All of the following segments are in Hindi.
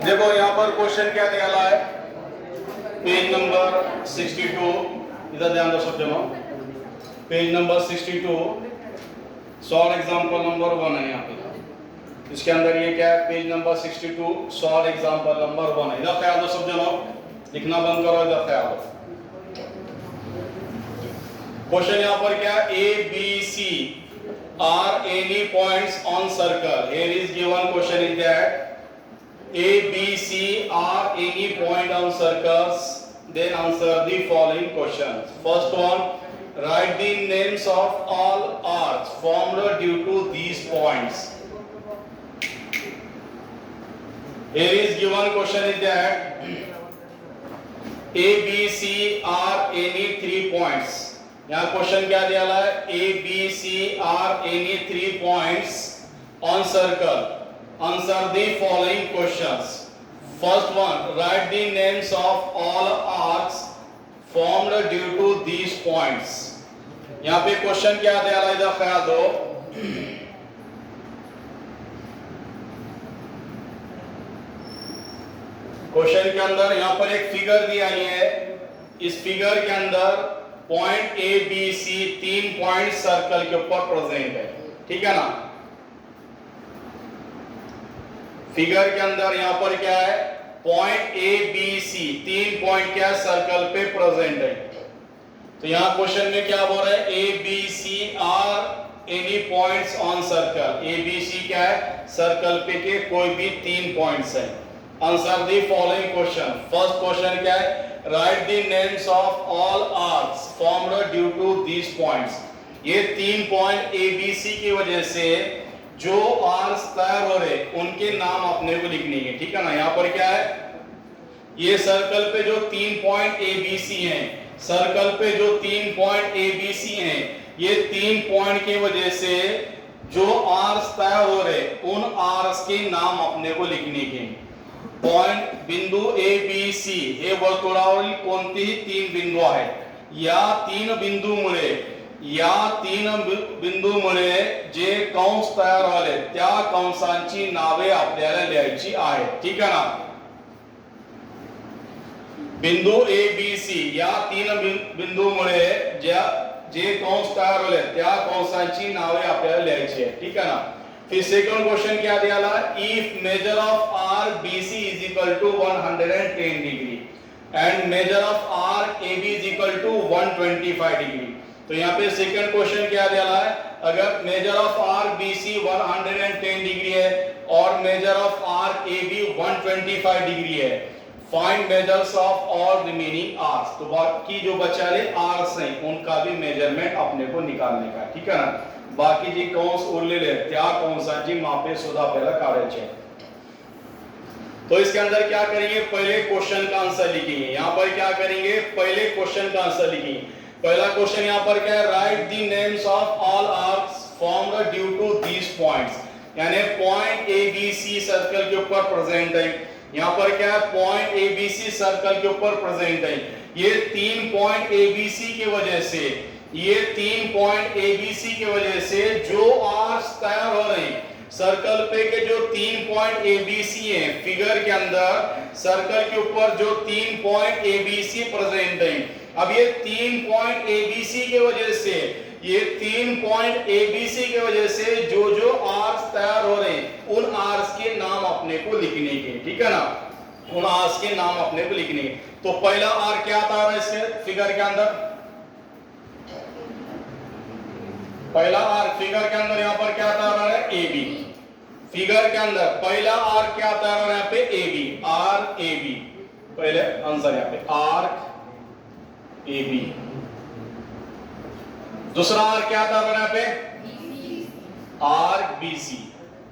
देखो यहाँ पर क्वेश्चन क्या दिया है, पेज नंबर 62, इधर ध्यान दो सब जनो, page number 62, solve example number 1 है यहाँ पे। इसके अंदर ये क्या है, page number 62, solve example number 1 है। इधर ख्याल दो सब जनो, लिखना बंद करो, इधर ख्याल दो। क्वेश्चन यहाँ पर क्या, A B C are any points on circle. Here is given question is that A, B, C are any point on circles, then answer the following questions. First one, write the names of all arcs formed due to these points. Here is given question is that A, B, C are any 3 points. यहाँ क्वेश्चन क्या दिया है, A, B, C are any 3 points on circle. Answer the following questions. First one, write the names of all arcs formed due to these points. यहाँ पे क्वेश्चन क्या दिया है, इधर ख्याल दो। क्वेश्चन के अंदर यहाँ पर एक फिगर दी आई है। इस फिगर के अंदर point A B C 3 point circle के ऊपर प्रेजेंट है, ठीक है ना। फिगर के अंदर यहाँ पर क्या है, point A B C 3 point क्या सर्कल पे प्रेजेंट है। तो यहाँ क्वेश्चन में क्या बोल रहा है, A B C are any points on circle. A B C क्या है, सर्कल पे के कोई भी 3 पॉइंट्स है। Answer the following question. First question क्या है, write the names of all arcs formed due to these points. ये 3 पॉइंट ए बी सी की वजह से जो आर्क्स तैयार हो रहे उनके नाम अपने को लिखने हैं, ठीक है ना। यहाँ पर क्या है, ये सर्कल पे जो 3 पॉइंट ए बी सी हैं, सर्कल पे जो 3 पॉइंट ए बी सी हैं, ये 3 पॉइंट की वजह से जो आर्क्स तैयार हो रहे उन आर्क्स के नाम अपने को लिखने के। पॉइंट बिंदु ए बी सी हे वर्तुळावरील कोणतेही 3 बिंदू आहेत। या 3 बिंदूमुळे जे कंस तयार झाले त्या कंसांची नावे आपल्याला लिहायची आहेत, ठीक आहे ना। बिंदू ए बी सी या 3 बिंदूमुळे जे कंस तयार झाले त्या कंसांची नावे आपल्याला लिहायची आहेत, ठीक आहे ना। फिर सेकंड क्वेश्चन क्या दिया है, if measure of arc B C is equal to 110 degree and measure of arc A B is equal to 125 degree. तो यहाँ पे सेकंड क्वेश्चन क्या दिया है, अगर measure of arc B C 110 degree है और measure of arc A B 125 degree है, find measures of all remaining arcs. तो बाकी जो बचा रहे आर्क्स हैं उनका भी मेजरमेंट अपने को निकालने का, ठीक है ना। बाकी जी कंस उरलेले त्या कंसांची मापे सुद्धा आपल्याला काढायची। तो इसके अंदर क्या करेंगे, पहले क्वेश्चन का आंसर लिखेंगे। यहाँ पर क्या करेंगे, पहले क्वेश्चन का आंसर लिखेंगे। पहला क्वेश्चन यहाँ पर क्या है, write the names of all arcs formed due to these points. यानी point A B C circle के ऊपर प्रेजेंट है। यहाँ पर क्या है, point A B C circle के ऊपर प्रेजेंट है। ये 3 पॉइंट ए बी सी की वजह से, ये 3 पॉइंट ए बी सी की वजह से जो आर्क्स तैयार हो रहे हैं सर्कल पे के जो 3 पॉइंट ए बी सी है, फिगर के अंदर सर्कल के ऊपर जो 3 point A B C present है। अब ये 3 पॉइंट ए बी सी की वजह से, ये 3 पॉइंट ए बी सी की वजह से जो आर्क्स तैयार हो रहे हैं उन आर्क्स के नाम अपने को लिखने के, ठीक है ना। उन आर्क्स के नाम अपने को लिखने के। तो पहला आर्क क्या आता है इसके फिगर के अंदर, पहला आर्क फिगर के अंदर यहाँ पर क्या आता है, ए बी। फिगर के अंदर पहला आर्क क्या आता है यहाँ पे, A B, are A B. पहले आंसर यहाँ पे आर्क ए बी। दूसरा आर्क क्या आता है यहाँ पे, आर्क बी सी।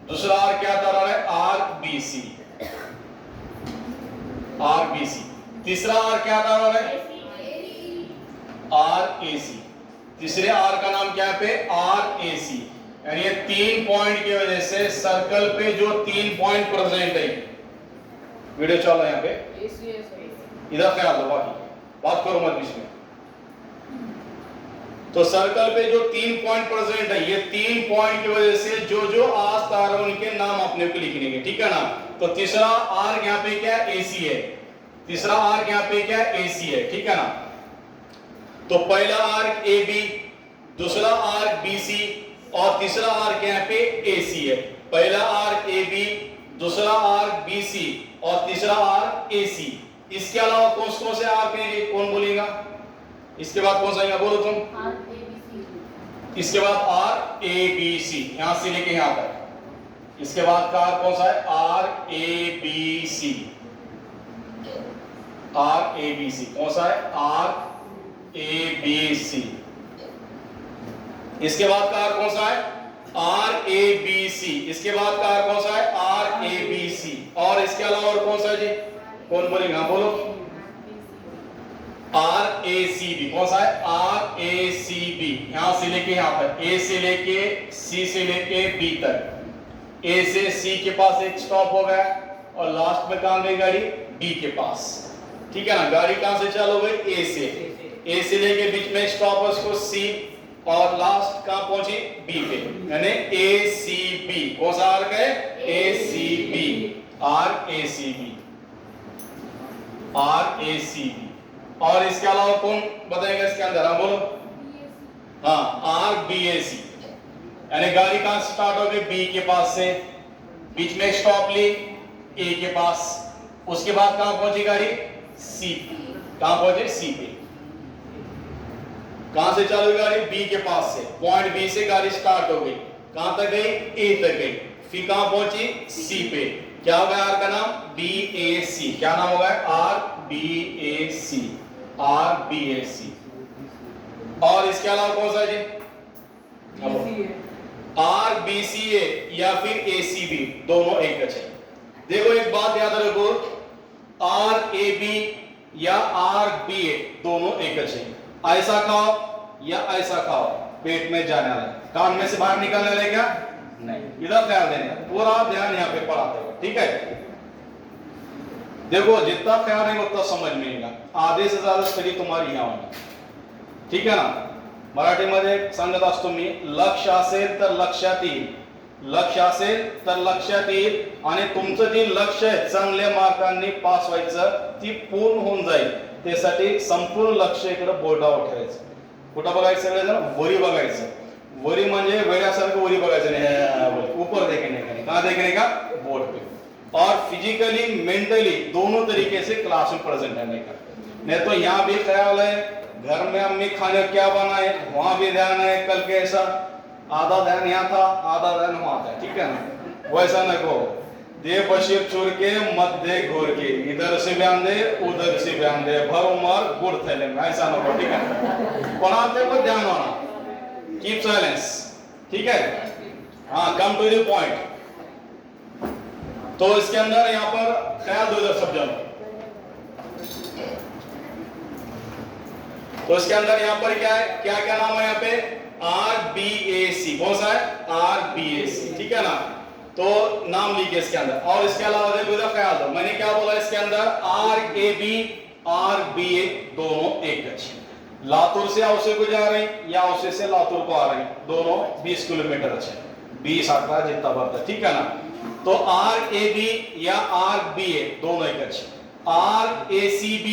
दूसरा आर्क क्या आता है, arc B C, arc B C. तीसरा आर्क क्या आता है, आर्क ए सी। तीसरे आर का नाम क्या है पे, आर ए सी। यानी ये 3 पॉइंट की वजह से सर्कल पे जो 3 पॉइंट प्रेजेंट है, वीडियो चल रहा है यहाँ पे, इधर ख्याल दो, बाकी बात करो मत बीच में। तो सर्कल पे जो 3 पॉइंट प्रेजेंट है, ये 3 पॉइंट की वजह से जो जो आर्क आ रहे हैं उनके नाम अपने को लिखने के, ठीक है ना। तो तीसरा आर्क यहाँ पे क्या है, AC है। तीसरा आर्क यहाँ पे क्या है, AC है, ठीक है ना। तो पहला आर्क AB, दूसरा आर्क BC और तीसरा आर्क यहाँ पे AC है। पहला आर्क AB, दूसरा आर्क BC और तीसरा आर्क AC। इसके अलावा कौन कौन से आर्क हैं, कौन बोलेगा? इसके बाद कौन सा आएगा, बोलो तुम। इसके बाद आर्क ABC, यहां से लेके यहां तक। इसके बाद का आर्क कौन सा है, आर्क ABC। आर्क ABC कौन सा है, आर्क ABC। इसके बाद का आर्क कौन सा है, आर्क ABC। इसके बाद का आर्क कौन सा है, आर्क ABC। और इसके अलावा और कौन सा है जी, कौन बोलेगा, बोलो। RACB कौन सा है, RACB। यहां से लेके यहां तक, A से लेके C से लेके B तक। A से C के पास एक स्टॉप हो गया और लास्ट में कहां गई गाड़ी, B के पास, ठीक है ना। गाड़ी कहां से चालू हुई, A से लेके बीच में स्टॉप है उसको C और लास्ट कहां पहुंची, B पे, यानी ACB। कौन सा आर्क है, ACB, RACB, RACB। और इसके अलावा कौन बताएगा इसके अंदर, हाँ बोलो। हाँ, RBAC, यानी गाड़ी कहां से स्टार्ट हो गई, B के पास से, बीच में स्टॉप ली A के पास, उसके बाद कहां पहुंची गाड़ी, C। कहां पहुंचे, C पे। कहां से चालू हुई गाड़ी, B के पास से, पॉइंट B से गाड़ी स्टार्ट हो गई, कहां तक गई, A तक गई, फिर कहां पहुंची, C पे। क्या हो गया आर का नाम, BAC। क्या नाम होगा, RBAC, RBAC। और इसके अलावा कौन सा जी, RBCA या फिर ACB, दोनों एक है। देखो एक बात याद रखो, RAB या RBA दोनों एक है। ऐसा खाओ या ऐसा खाओ, पेट में जाने वाला, कान में से बाहर निकलने वाले क्या नहीं, इधर ध्यान देने, पूरा ध्यान यहाँ पे पढ़ाते हो, ठीक है। देखो जितना ख्याल है उतना समझ में आएगा, आधे से ज्यादा स्टडी तुम्हारी यहाँ होगी, ठीक है ना। मराठीमध्ये सांगत असतो मी, लक्ष असेल तर लक्षात येईल, लक्ष असेल तर लक्षात येईल आणि तुमचं जे लक्ष आहे चांगल्या मार्कांनी पास व्हायचं ती पूर्ण होऊन जाईल, त्यासाठी संपूर्ण लक्ष इकडे बोर्डावर ठेवायचं। कुठं बघायचं, सगळेजण वरी बघायचं, वरी म्हणजे वेड्यासारखं वरी बघायचं नाही, ऊपर देखने का, कहां देखने का, बोर्ड पे। और फिजिकली मेंटली दोनों तरीके से क्लास में प्रेजेंट रहने का, नहीं तो यहाँ भी ख्याल है घर में अम्मी खाने क्या बनाए, वहां भी ध्यान है कल कैसा, आधा ध्यान यहाँ था आधा ध्यान वहां था, ठीक है ना। वैसा न को दे बशीर चूर के मत दे घोर के, इधर से बयान दे उधर से बयान दे, भर उमर गुड़ थैले में, ऐसा न को, ठीक है। पढ़ाते को ध्यान होना, कीप साइलेंस, ठीक है। हाँ, कम टू द पॉइंट। तो इसके अंदर यहाँ पर ख्याल दो इधर सब जन, तो इसके अंदर यहाँ पर क्या है, क्या क्या नाम है यहाँ पे, RBAC। कौन सा है, RBAC, ठीक है ना। तो नाम लीजिए इसके अंदर। और इसके अलावा देखो इधर ख्याल दो, मैंने क्या बोला इसके अंदर, RAB RBA दोनों एक अच्छे। लातूर से औसे को जा रहे हैं या औसे से लातूर को आ रहे हैं, दोनों 20 किलोमीटर अच्छे, 20-18 जितना बढ़ता, ठीक है ना। तो RAB या RBA दोनों एक अच्छे, RACB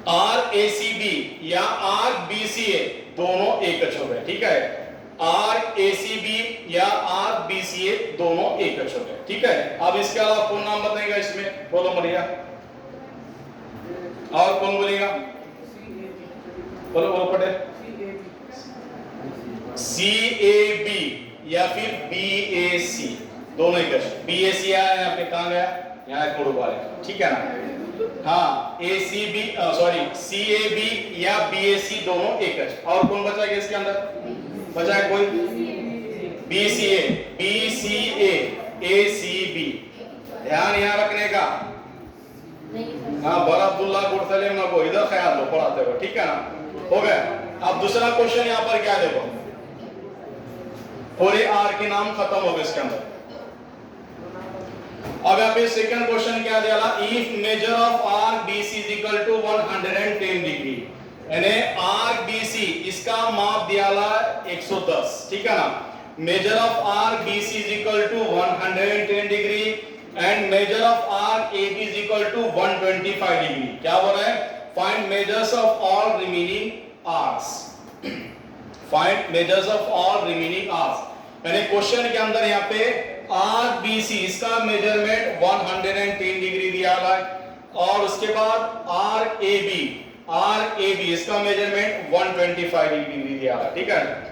RACB या RBCA दोनों एक अच्छे हो गए, ठीक है। RACB या RBCA दोनों एक अच्छे हो गए, ठीक है। अब इसके अलावा कौन नाम बताएगा इसमें, बोलो मरिया, और कौन बोलेगा, बोलो बोलो पटेल। CAB या फिर BAC दोनों एक अच्छे, BAC आया यहाँ पे, कहां गया, यहाँ कोड वाले, ठीक है ना। हाँ, CAB या BAC दोनों एक है। और कौन बचा गया इसके अंदर, बचा है कोई, BCA ACB, ध्यान यहाँ रखने का। हाँ, बड़ा अब्दुल्ला गुड़सलेम ना को इधर ख्याल दो पढ़ाते हो, ठीक है ना, हो गया। अब दूसरा क्वेश्चन यहाँ पर क्या देखो, पूरे आर के नाम खत्म हो गए इसके अंदर। अब यहाँ पे सेकंड क्वेश्चन क्या दिया, if measure of arc BC is equal to 110 degree, यानी आर्क बीसी इसका माप दियाला 110, ठीक है ना। Measure of arc BC is equal to 110 degree and measure of arc AB is equal to 125 degree. क्या बोल रहा है? Find measures of all remaining arcs, find measures of all remaining arcs. यानी क्वेश्चन के अंदर यहाँ पे आर्क बीसी इसका मेजरमेंट 110 डिग्री दिया हुआ है और उसके बाद आर्क एबी इसका मेजरमेंट 125 डिग्री दिया हुआ है, ठीक है।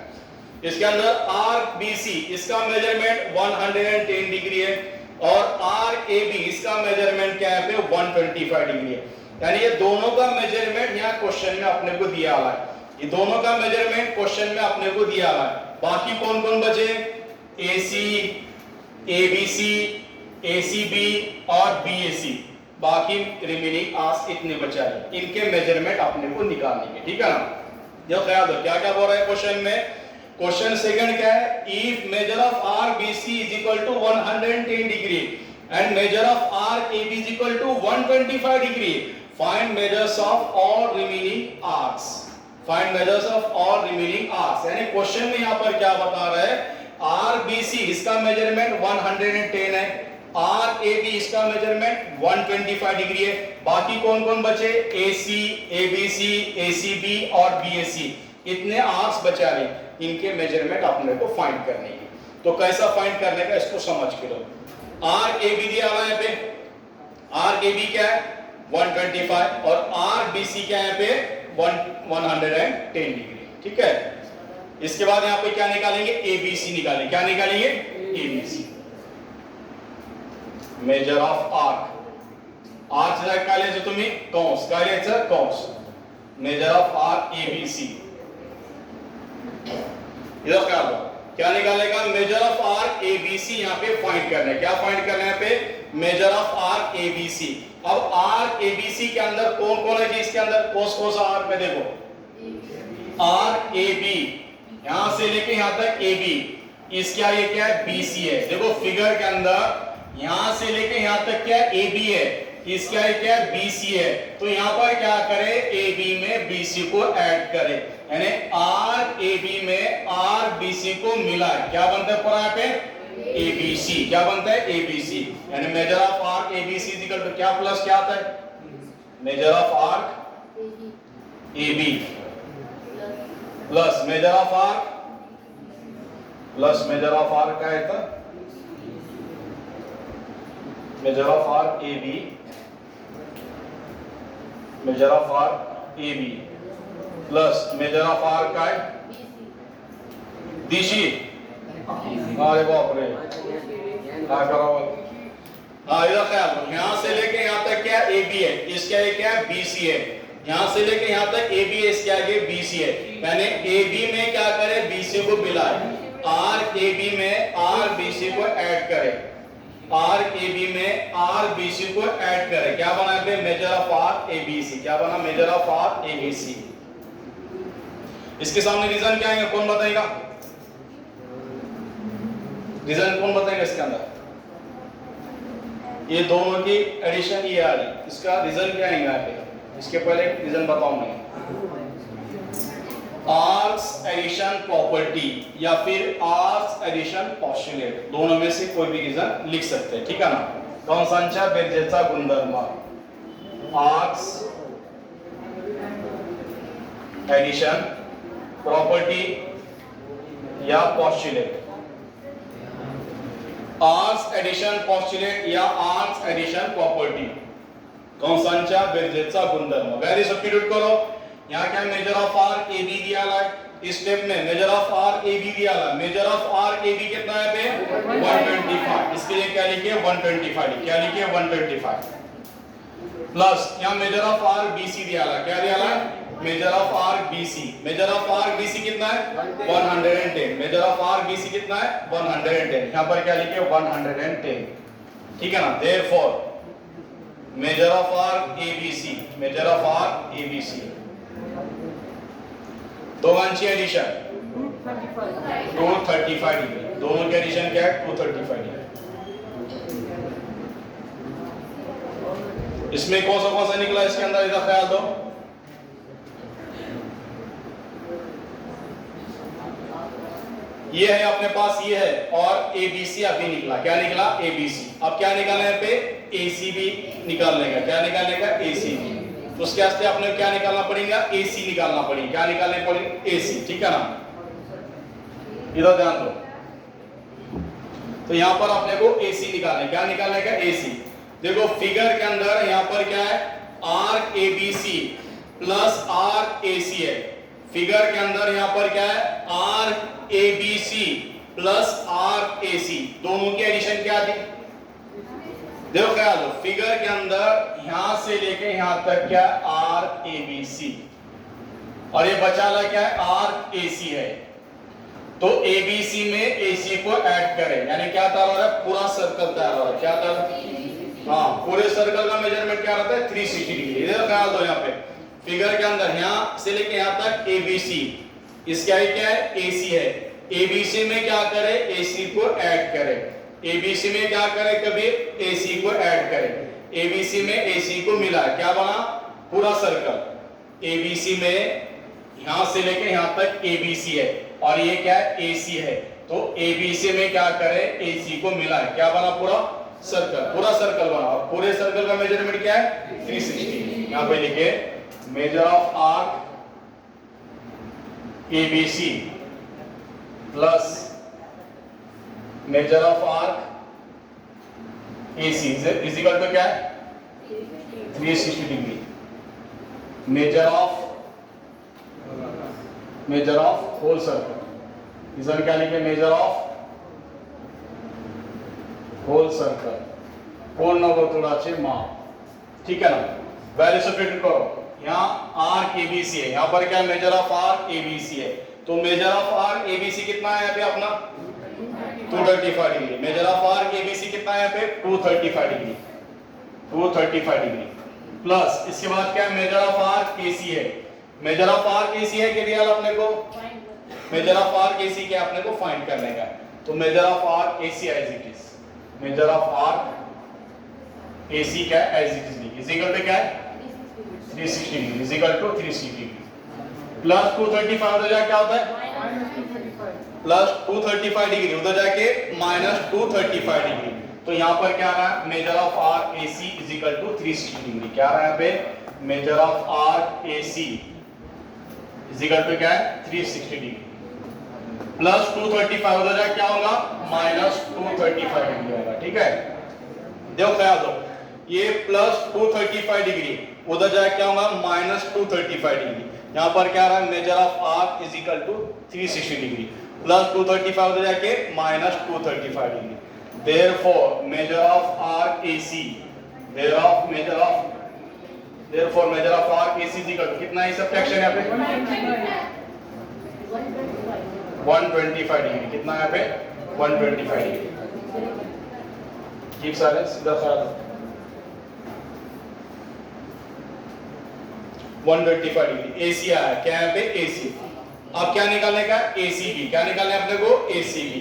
इसके अंदर आर्क बीसी इसका मेजरमेंट 110 डिग्री है और आर्क एबी इसका मेजरमेंट क्या है पे 125 डिग्री है। यानी ये दोनों का मेजरमेंट यहाँ क्वेश्चन में अपने को दिया हुआ है, ये दोनों का मेजरमेंट क्वेश्चन में अपने को दिया हुआ है। बाकी कौन कौन बचे? एसी, एबीसी, एसीबी और बीएसी, बाकी रिमेनिंग आर्क्स इतने बचा है, इनके मेजरमेंट अपने को निकालने के, ठीक है ना। जो ख्याल दो क्या क्या बोल रहा है क्वेश्चन में। क्वेश्चन सेकंड क्या है? If measure of arc BC is equal to 110 degree and measure of arc AB is equal to 125 degree, find measures of all remaining arcs, find measures of all remaining arcs. यानी क्वेश्चन में यहां पर क्या बता रहा है? आर्क बीसी इसका मेजरमेंट 110 है, आर्क एबी इसका मेजरमेंट 125 डिग्री है, बाकी कौन कौन बचे? एसी, एबीसी, एसीबी और बीएसी, इतने आर्क्स बचा रहे, इनके मेजरमेंट अपने को फाइंड करने हैं। तो कैसा फाइंड करने का इसको समझ के लो। आर्क एबी दिया हुआ है पे, आर्क एबी क्या है 125 और आर्क बीसी क्या है पे 110 डिग्री, ठीक है। इसके बाद यहां पे क्या निकालेंगे? एबीसी निकालेंगे। क्या निकालेंगे? ABC, measure of arc. Arc से काय लिहायचं तुम्ही? कंस. काय लिहायचं? कंस. मेजर ऑफ आर्क एबीसी, इधर क्या होगा? क्या निकालेगा? मेजर ऑफ आर्क एबीसी यहां पे फाइंड करना है। क्या फाइंड करना है पे? Measure of arc ABC. अब आर्क एबीसी के अंदर कौन कौन है जी? इसके अंदर कौन सा आर्क में देखो, आर्क एबी यहां से लेके यहां तक एबी, इसका ये क्या है? बीसी है। देखो फिगर के अंदर यहां से लेके यहां तक क्या है? एबी है, इसका ये क्या है? बीसी है। तो यहां पर क्या करे? एबी में बीसी को ऐड करे, यानी आर एबी में आर बीसी को मिला, क्या बनता है पूरा यहाँ पे? एबीसी। क्या बनता है? एबीसी। यानी measure of arc ABC is equal to क्या प्लस क्या आता है? Measure of arc AB plus measure of arc plus measure of arc क्या है? Measure of arc AB, measure of arc AB plus measure of arc का है डीसी। अरे बाप रे, क्या करो? हाँ इधर ख्याल रखो, यहां से लेके यहां तक क्या एबी है, इसका ये क्या है? बीसी है। यहां से लेके यहां तक एबी है, इसके आगे बीसी है। यानी एबी में क्या करे? बीसी को मिलाए, आर एबी में आर बीसी को ऐड करे, आर एबी में आर बीसी को ऐड करे, क्या बना पे? Measure of arc ABC. क्या बना? Measure of arc ABC. इसके सामने रीजन क्या आएगा? कौन बताएगा? रीजन कौन बताएगा इसके अंदर? ये दोनों की एडिशन ये आ रही, इसका रीजन क्या आएगा यहाँ पे? इसके पहले रीजन बताऊं मैं। आर्क्स एडिशन प्रॉपर्टी या फिर आर्क्स एडिशन पोस्टुलेट, दोनों में से कोई भी रीजन लिख सकते हैं, ठीक है ना। कंसांच्या बेरजेचा गुणधर्म, आर्क्स एडिशन प्रॉपर्टी या पोस्टुलेट, आर्क्स एडिशन पोस्टुलेट या आर्क्स एडिशन प्रॉपर्टी, कंसांच्या बेरजेचा गुणधर्म। वैल्यू सब्स्टिट्यूट करो, यहाँ क्या मेजर ऑफ आर्क एबी दिया है, इस स्टेप में मेजर ऑफ आर्क एबी दिया है, मेजर ऑफ आर्क एबी कितना है पे 125, इसके लिए क्या लिखिए 125, क्या लिखिए 125 प्लस यहाँ मेजर ऑफ आर्क बीसी दिया है, क्या दिया है measure of arc BC, major of arc BC कितना है 110, मेजर ऑफ आर्क बीसी कितना है 110, यहाँ पर क्या लिखिए 110, ठीक है ना। Therefore measure of arc ABC, measure of arc ABC, दोघांची एडिशन 235 डिग्री, दोनों की एडिशन क्या है 235 डिग्री। इसमें कौन सा निकला इसके अंदर, इधर ख्याल दो। ये है अपने पास, ये है, और ABC अभी निकला। क्या निकला? ABC। अब क्या निकालना है पे? ACB निकालने का। क्या निकालने का? ACB। तो उसके वास्ते अपने क्या निकालना पड़ेगा? AC निकालना पड़ेगा। क्या निकालने पड़ेगा? AC। ठीक है ना? इधर ध्यान दो। तो यहां पर अपने को AC निकालना है। क्या निकालने का? AC। देखो फिगर के अंदर यहां पर क्या है? Arc ABC plus arc AC है। फिगर के अंदर यहां पर क्या है? Arc ABC plus arc AC, दोनों की एडिशन क्या थी? देखो ख्याल दो, फिगर के अंदर यहां से लेके यहां तक क्या है? आर्क ABC, और ये बचा ला क्या है? आर्क AC है। तो ABC में AC को ऐड करें, यानी क्या तैयार हो रहा है? पूरा सर्कल तैयार हो रहा है। क्या तैयार? हाँ, पूरे सर्कल का मेजरमेंट क्या रहता है? 360 डिग्री। इधर ख्याल दो, यहाँ पे फिगर के अंदर यहां से लेके यहां तक ABC, इसका ही क्या है? AC है। ABC में क्या करे? AC को ऐड करे। ABC में क्या करे? कभी AC को ऐड करे। ABC में AC को मिला, क्या बना? पूरा सर्कल। ABC में यहां से लेके यहां तक ABC है, और ये क्या है? AC है। तो ABC में क्या करे? AC को मिला है, क्या बना? पूरा सर्कल। पूरा सर्कल बना, और पूरे सर्कल का मेजरमेंट क्या है? 360। यहां पे लिखे measure of arc ABC plus measure of arc AC is equal to क्या है? 360 degree. Measure of whole circle, इधर क्या लिखे? मेजर ऑफ होल सर्कल, पूर्ण वर्तुळाचे माप। ठीक है ना? वैल्यू सब्स्टिट्यूट करो। यहाँ आर्क ABC है, यहाँ पर क्या? मेजर ऑफ आर्क ABC है। तो मेजर ऑफ आर्क ABC कितना है यहाँ पे अपना? 235 degree. Measure of arc ABC कितना है यहाँ पे? 235 डिग्री। 235 डिग्री प्लस इसके बाद क्या? मेजर ऑफ आर्क AC है। मेजर ऑफ आर्क AC है कि रियल अपने को? मेजर ऑफ आर्क AC क्या अपने को फाइंड करने का? तो measure of arc AC as it is, measure of arc AC क्या है? As it is. Is equal to क्या है? 360 degree. Is equal to 360 degree plus 235 उधर जाके क्या होता है? प्लस 235 डिग्री उधर जाके माइनस 235 डिग्री। तो यहां पर क्या आ रहा है? Measure of arc AC is equal to 360 degree. क्या आ रहा है यहाँ पे? Measure of arc AC is equal to क्या है? 360 डिग्री प्लस 235 उधर जाके क्या होगा? माइनस 235 डिग्री होगा। ठीक है? देखो ख्याल दो, ये प्लस 235 डिग्री उधर जाके क्या होगा? Minus 235 degree. यहाँ पर क्या आ रहा है? Measure of arc is equal to 360 degree plus 235 उधर जाके minus 235 degree. Therefore measure of arc AC, therefore measure of arc AC is equal to कितना है? सब्ट्रैक्शन यहाँ पे 125 डिग्री। कितना है यहाँ पे? 125 डिग्री। कीप साइलेंस, सीधा ख्याल 125 डिग्री। AC आया, क्या है पे? AC। अब क्या निकालने का? ACB। क्या निकालने अपने को? ACB,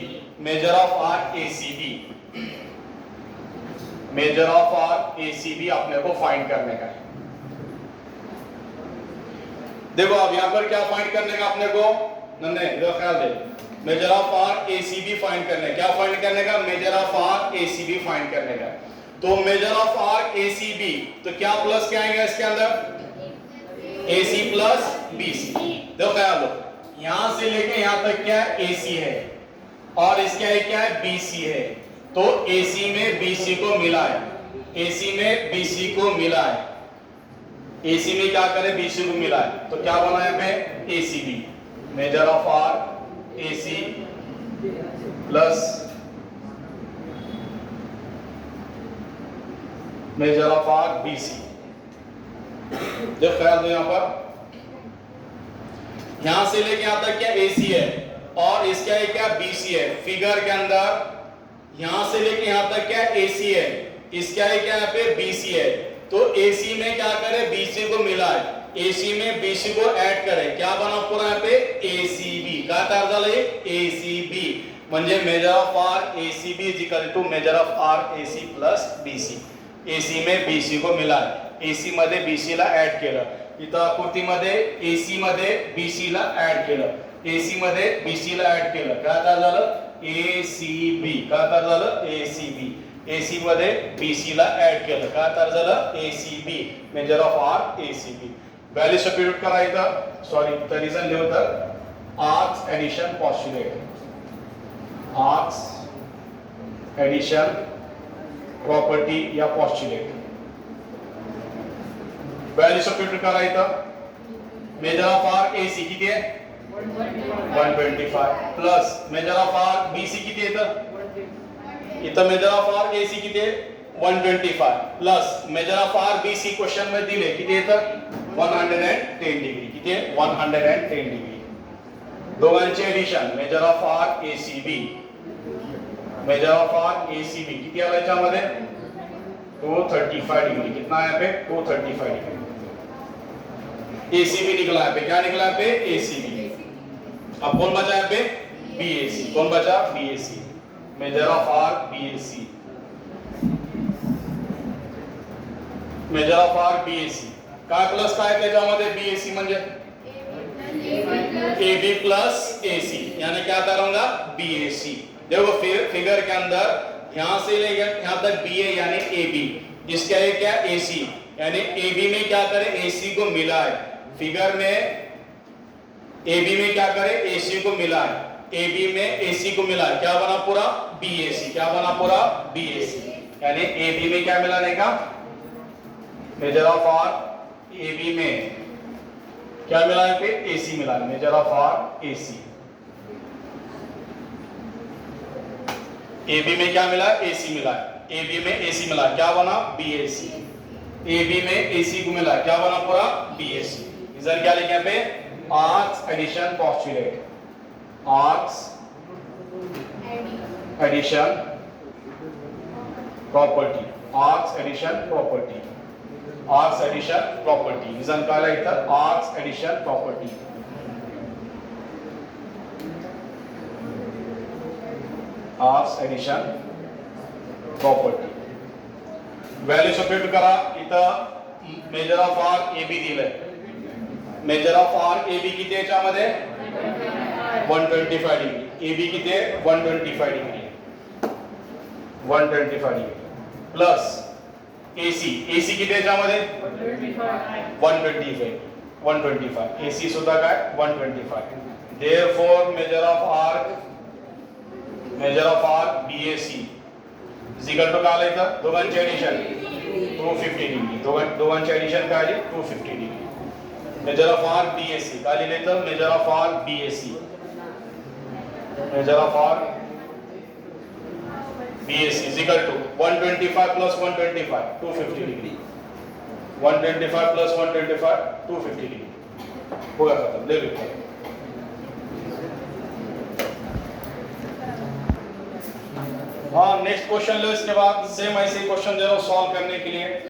measure of arc ACB। Measure of arc ACB अपने को फाइंड करने का है। देखो अब यहां पर क्या फाइंड करने का अपने को? नन्हे इधर ख्याल दे, measure of arc ACB find करने। क्या फाइंड करने का? Measure of arc ACB find करने का। तो मेजर ऑफ आर्क ACB, तो क्या प्लस क्या आएगा इसके अंदर? AC plus BC। देखो ख्याल दो, यहां से लेके यहां तक क्या है? AC है, और इसका है क्या है? BC है। तो AC में BC को मिला है, AC में BC को मिला है, AC में क्या करे? BC को मिला है। तो क्या बना है पे? ACB, measure of arc AC plus measure of arc BC। देखो ख्याल दो, यहां पर यहां से लेके यहां तक क्या? AC है, और इसका है क्या? BC है। फिगर के अंदर यहां से लेके यहां तक क्या? AC है, इसका है क्या? यहाँ पे BC है। तो AC में क्या करे? BC को मिला है, AC में BC को ऐड करे, क्या बना पूरा यहाँ पे? ACB। काय तयार झालंय? ACB म्हणजे measure of arc ACB is equal to measure of arc AC plus BC। AC में BC को मिला है, AC मध्ये BC ला ऐड केलं, इथं आकृतीमध्ये AC मध्ये BC ला ऐड केलं, AC मध्ये BC ला ऍड केलं, काय तयार झालं? ACB. काय तयार झालं? ACB. AC मध्ये BC ला ऍड केलं, काय तयार झालं? ACB. Measure of arc ACB. Value substitute करायचं, सॉरी द रिझन लिहून arcs addition postulate. Arcs addition property या पॉस्ट्युलेट. व्हॅल्यू सबस्टिट्यूट करायचं. मेजर ऑफ आर्क AC किती आहे? 125 plus measure of arc BC किती येतं? इथं मेजर ऑफ आर्क AC किती आहे? 125 plus measure of arc BC question मध्ये दिले किती येतं? 110 डिग्री. किती आहे? 110 डिग्री. दोघांचे addition measure of arc ACB. Measure of arc ACB किती आला याच्यामध्ये? 235 डिग्री. कितना है यहाँ पे? 235 डिग्री. ACB निकला यहाँ पे. क्या निकला यहाँ पे? ACB. अब कौन बचा यहाँ पे? BAC. कौन बचा? BAC. Major of arc BAC. Major of arc BAC. काय प्लस काय त्याच्यामध्ये? BAC म्हणजे AB प्लस AC, यानी क्या करूंगा? BAC. देखो फिगर के अंदर यहां से लेकर यहां तक BA यानी AB, इसका है क्या? AC, यानी AB में क्या करे? AC को मिलाए. फिगर में AB में क्या करे? AC को मिलाए. AB में AC को मिलाए, क्या बना पूरा? BAC. क्या बना पूरा? BAC. यानी AB में क्या मिलाने का? मेजर ऑफ आर्क AB में क्या मिला है? पे AC मिला. Major of arc AC. AB में क्या मिला? AC मिला. AB में AC मिला, क्या बना? BAC. AB में AC को मिला, क्या बना पूरा? BAC. इधर क्या लिखे यहाँ पे? Arcs addition postulate. Arcs addition property. Arcs addition property. Arcs addition property. Reason काय लिहायचं? Arcs addition property. Arcs addition property. Value substitute करा. इथं मेजर ऑफ आर्क AB दिलंय. मेजर ऑफ आर्क AB किती आहे याच्यामध्ये? 125 डिग्री. AB किती आहे? 125 degree. 125 degree plus AC. AC किती आहे याच्यामध्ये? 125. 125. AC सुद्धा काय? 125. Therefore measure of arc BAC is equal to काय लिहायचं? दोघांचे एडिशन 250 डिग्री. दोघांचे एडिशन काय आली? 250 degree. Measure of arc BAC काय लिहायचं? Major of arc BAC. Major of arc BAC is equal to 125 plus 125 250 degree. 125 plus 125 250 degree. हो गया खत्म. ले लो. हाँ नेक्स्ट क्वेश्चन लो. इसके बाद सेम ऐसे क्वेश्चन दे रहा हूं सॉल्व करने के लिए.